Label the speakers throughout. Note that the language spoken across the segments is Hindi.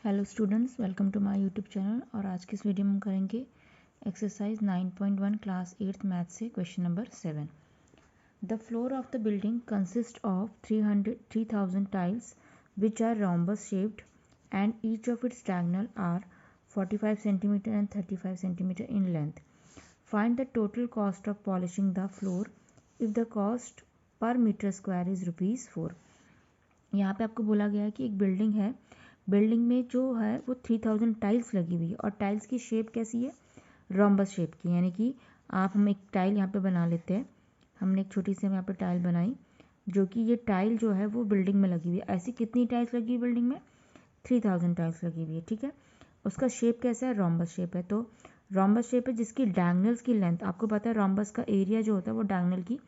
Speaker 1: Hello students, welcome to my YouTube channel. और आज की इस वीडियो में हम करेंगे एक्सरसाइज 9.1 क्लास 8th मैथ से question number 7। The floor of the building consist of 3000 tiles which are rhombus shaped and each of its diagonal are 45 cm and 35 cm in length. Find the total cost of polishing the floor if the cost per meter square is ₹4। यहाँ पे आपको बोला गया है कि एक बिल्डिंग है, बिल्डिंग में जो है वो 3000 टाइल्स लगी हुई है और टाइल्स की शेप कैसी है, रोम्बस शेप की। यानी कि हम एक टाइल यहाँ पे बना लेते हैं। हमने एक छोटी सी यहाँ पे टाइल बनाई, जो कि ये टाइल जो है वो बिल्डिंग में लगी हुई है। ऐसी कितनी टाइल्स लगी हुई बिल्डिंग में? 3000 टाइल्स लगी हुई है। ठीक है, उसका शेप कैसा है? रोम्बस शेप है। तो रोम्बस शेप है जिसकी डायगोनल्स की लेंथ, आपको पता है रोम्बस का एरिया जो होता है वो डायगोनल की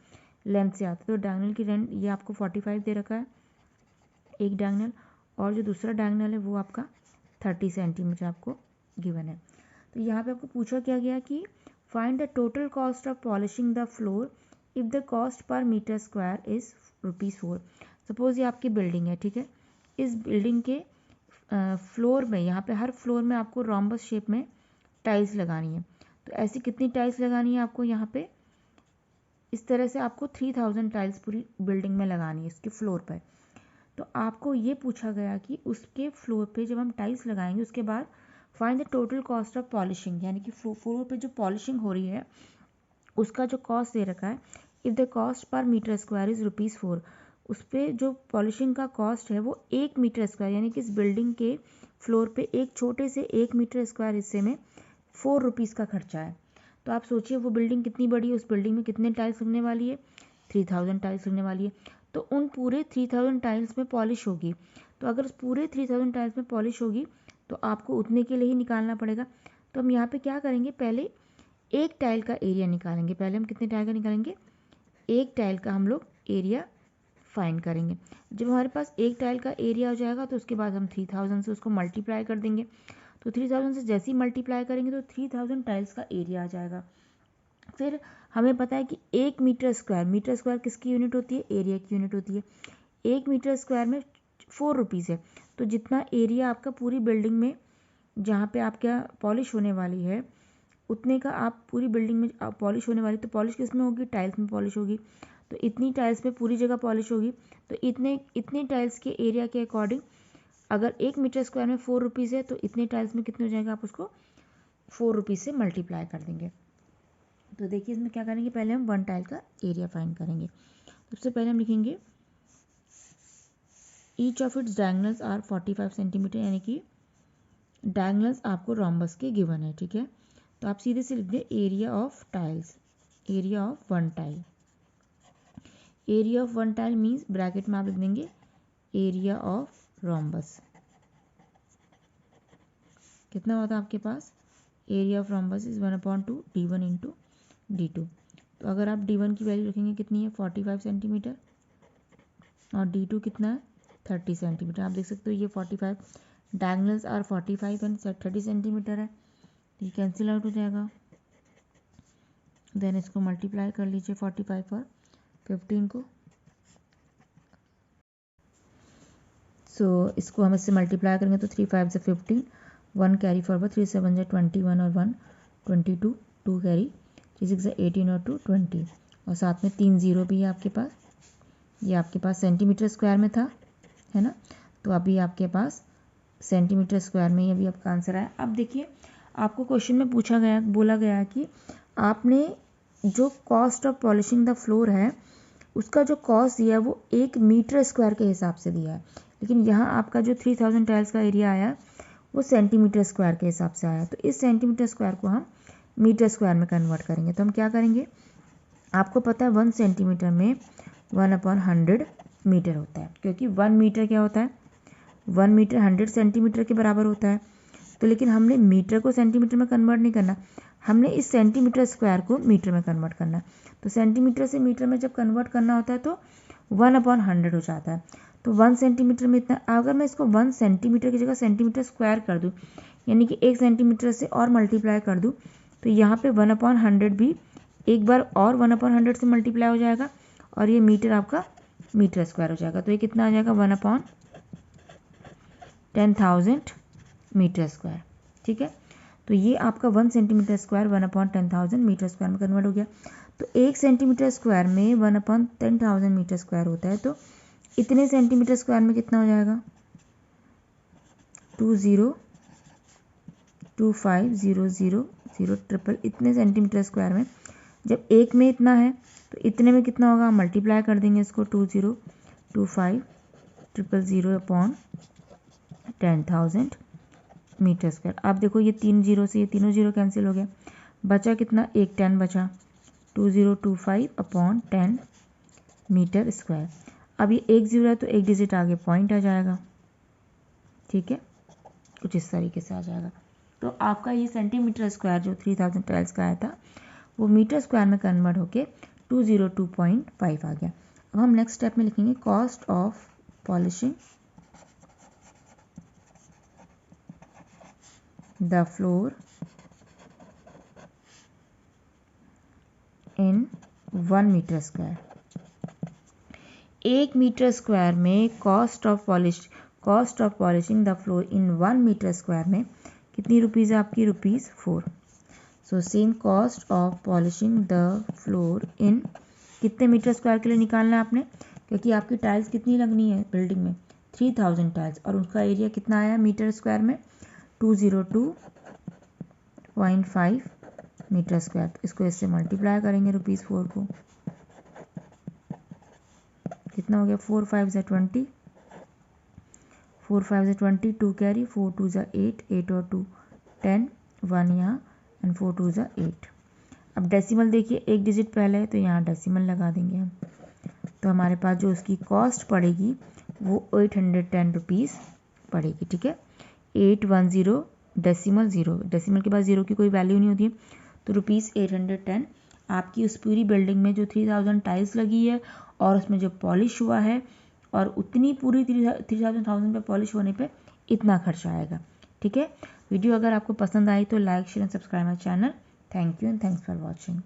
Speaker 1: लेंथ से आता है। तो डायगोनल की लेंथ ये आपको 45 दे रखा है एक डायगोनल, और जो दूसरा डायगोनल है वो आपका 30 सेंटीमीटर आपको गिवन है। तो यहाँ पे आपको पूछा क्या गया कि find the total cost of polishing the floor if the cost per metre square is ₹4। Suppose ये आपकी बिल्डिंग है, ठीक है। इस बिल्डिंग के फ्लोर में, यहाँ पे हर फ्लोर में आपको रोम्बस शेप में टाइल्स लगानी है। तो ऐसी कितनी टाइल्स लगानी है आपको? यहाँ पे इस तरह से आपको 3000 टाइल्स पूरी बिल्डिंग में लगानी है इसके फ्लोर पर। तो आपको ये पूछा गया कि उसके फ्लोर पे जब हम टाइल्स लगाएंगे उसके बाद find the total cost of polishing, यानी कि फ्लोर पे जो पॉलिशिंग हो रही है उसका जो कॉस्ट दे रखा है। If the cost per metre square is ₹4, उस पर जो पॉलिशिंग का कॉस्ट है वो 1 मीटर स्क्वायर, यानी कि इस बिल्डिंग के फ्लोर पे एक छोटे से 1 मीटर स्क्वायर हिस्से में ₹4 का खर्चा है। तो आप सोचिए वो बिल्डिंग कितनी बड़ी है, उस बिल्डिंग में कितने टाइल्स लगने वाली है? 3000 टाइल्स लगने वाली है। तो उन पूरे 3000 टाइल्स में पॉलिश होगी। तो अगर उस पूरे 3000 टाइल्स में पॉलिश होगी तो आपको उतने के लिए ही निकालना पड़ेगा। तो हम यहाँ पे क्या करेंगे, पहले एक टाइल का एरिया निकालेंगे। पहले हम कितने टाइल का निकालेंगे? एक टाइल का हम लोग एरिया फाइंड करेंगे। जब हमारे पास एक टाइल का एरिया हो जाएगा तो उसके बाद हम 3000 से उसको मल्टीप्लाई कर देंगे। तो 3000 से जैसे ही मल्टीप्लाई करेंगे तो 3000 टाइल्स का एरिया आ जाएगा। फिर हमें पता है कि 1 मीटर स्क्वायर, मीटर स्क्वायर किसकी यूनिट होती है? एरिया की यूनिट होती है। 1 मीटर स्क्वायर में ₹4 है। तो जितना एरिया आपका पूरी बिल्डिंग में जहाँ पे आपका पॉलिश होने वाली है उतने का आप पूरी बिल्डिंग में पॉलिश होने वाली, तो पॉलिश किस में होगी? टाइल्स में पॉलिश होगी। तो इतनी टाइल्स में पूरी जगह पॉलिश होगी। तो इतने टाइल्स के एरिया के अकॉर्डिंग अगर 1 मीटर स्क्वायर में ₹4 है तो इतने टाइल्स में कितने हो जाएगा? आप उसको ₹4 से मल्टीप्लाई कर देंगे। तो देखिए इसमें क्या करेंगे, पहले हम 1 टाइल का एरिया फाइंड करेंगे। सबसे पहले हम लिखेंगे each of its diagonals are 45 centimetre, यानी कि डायगोनल्स आपको रोम्बस के गिवन है। ठीक है, तो आप सीधे से लिख दें area of tiles, area of 1 tile. Area of 1 tile means bracket में आप लिख देंगे एरिया ऑफ रोम्बस। कितना होता है आपके पास? Area of rhombus is 1/2 D1 into D2। तो अगर आप D1 की वैल्यू रखेंगे कितनी है? 45 सेंटीमीटर, और D2 कितना है? 30 सेंटीमीटर। आप देख सकते हो ये 45 डायगोनल्स आर 45 एंड 30 सेंटीमीटर है, ये कैंसिल आउट हो जाएगा। देन इसको मल्टीप्लाई कर लीजिए 45 और 15 को। इसको हम इससे मल्टीप्लाई करेंगे तो 3 5 से 15, 1 कैरी फॉरवर्ड, 3 7 से 21 और 1 22, 2 कैरी, 3 6 से 18 और 2 20, और साथ में 3 0 भी है आपके पास। ये आपके पास सेंटीमीटर स्क्वायर में था, है ना। तो अभी आपके पास सेंटीमीटर स्क्वायर में ही अभी आपका आंसर आया। अब देखिए आपको क्वेश्चन में पूछा गया, बोला गया कि आपने जो cost of polishing the floor है उसका जो कॉस्ट दिया है वो 1 मीटर स्क्वायर के हिसाब से दिया है, लेकिन यहाँ आपका जो 3000 टाइल्स का एरिया आया वो सेंटीमीटर स्क्वायर के हिसाब से आया। तो इस सेंटीमीटर स्क्वायर को हम मीटर स्क्वायर में कन्वर्ट करेंगे। तो हम क्या करेंगे, आपको पता है 1 सेंटीमीटर में 1/100 मीटर होता है, क्योंकि 1 मीटर क्या होता है? 1 मीटर 100 सेंटीमीटर के बराबर होता है। तो लेकिन हमने मीटर को सेंटीमीटर में कन्वर्ट नहीं करना, हमने इस सेंटीमीटर स्क्वायर को मीटर में कन्वर्ट करना है। तो सेंटीमीटर से मीटर में जब कन्वर्ट करना होता है तो 1/100 हो जाता है। तो 1 सेंटीमीटर में इतना, अगर मैं इसको 1 सेंटीमीटर की जगह सेंटीमीटर स्क्वायर कर दूँ, यानी कि 1 सेंटीमीटर से और मल्टीप्लाई कर दूँ, तो यहाँ पे 1/100 भी एक बार और 1/100 से मल्टीप्लाई हो जाएगा, और ये मीटर आपका मीटर स्क्वायर हो जाएगा। तो ये कितना आ जाएगा? 1/10,000 मीटर स्क्वायर। ठीक है, तो ये आपका 1 सेंटीमीटर स्क्वायर 1/10,000 मीटर स्क्वायर में कन्वर्ट हो गया। तो 1 सेंटीमीटर स्क्वायर में 1/10,000 मीटर स्क्वायर होता है, तो इतने सेंटीमीटर स्क्वायर में कितना हो जाएगा 20250000 इतने सेंटीमीटर स्क्वायर में। जब एक में इतना है तो इतने में कितना होगा, मल्टीप्लाई कर देंगे इसको 20250000/10,000 मीटर स्क्वायर। आप देखो ये 3 जीरो से ये तीनों जीरो कैंसिल हो गया, बचा कितना, एक 10 बचा, 2025/10 मीटर स्क्वायर। अब ये एक जीरो है तो एक डिजिट आगे पॉइंट आ जाएगा। ठीक है, कुछ इस तरीके से आ जाएगा। तो आपका ये सेंटीमीटर स्क्वायर जो 3000 टाइल्स का आया था वो मीटर स्क्वायर में कन्वर्ट होके 202.5 आ गया। अब हम नेक्स्ट स्टेप में लिखेंगे cost of polishing the floor in 1 metre square. 1 metre square में cost of polishing the floor in 1 metre square में कितनी रुपीज़ है आपकी, ₹4। So same cost of polishing the floor in कितने मीटर स्क्वायर के लिए निकालना है आपने, क्योंकि आपकी टाइल्स कितनी लगनी है बिल्डिंग में 3000 टाइल्स और उसका एरिया कितना आया मीटर स्क्वायर में 202.5 मीटर स्क्वायर। तो इसको इससे मल्टीप्लाई करेंगे ₹4 को, कितना हो गया 4 5 ज़ा 20, 4 5 ज़ा 20, 2 कैरी, 4 2 ज़ा 8, 8 और 2 10, 1 यहाँ एंड 4 2 ज़ा 8। अब डेसिमल देखिए एक डिजिट पहले है तो यहाँ डेसिमल लगा देंगे हम। तो हमारे पास जो उसकी कॉस्ट पड़ेगी वो 810 रुपीज़ पड़ेगी। ठीक है, 810 डेसिमल 0, डेसिमल के बाद 0 की कोई वैल्यू नहीं होती है, तो ₹810 आपकी उस पूरी बिल्डिंग में जो 3000 टाइल्स लगी है और उसमें जो पॉलिश हुआ है और उतनी पूरी 3000 पे पॉलिश होने पे इतना खर्चा आएगा। ठीक है, वीडियो अगर आपको पसंद आई तो like share and subscribe my channel. Thank you and thanks for watching.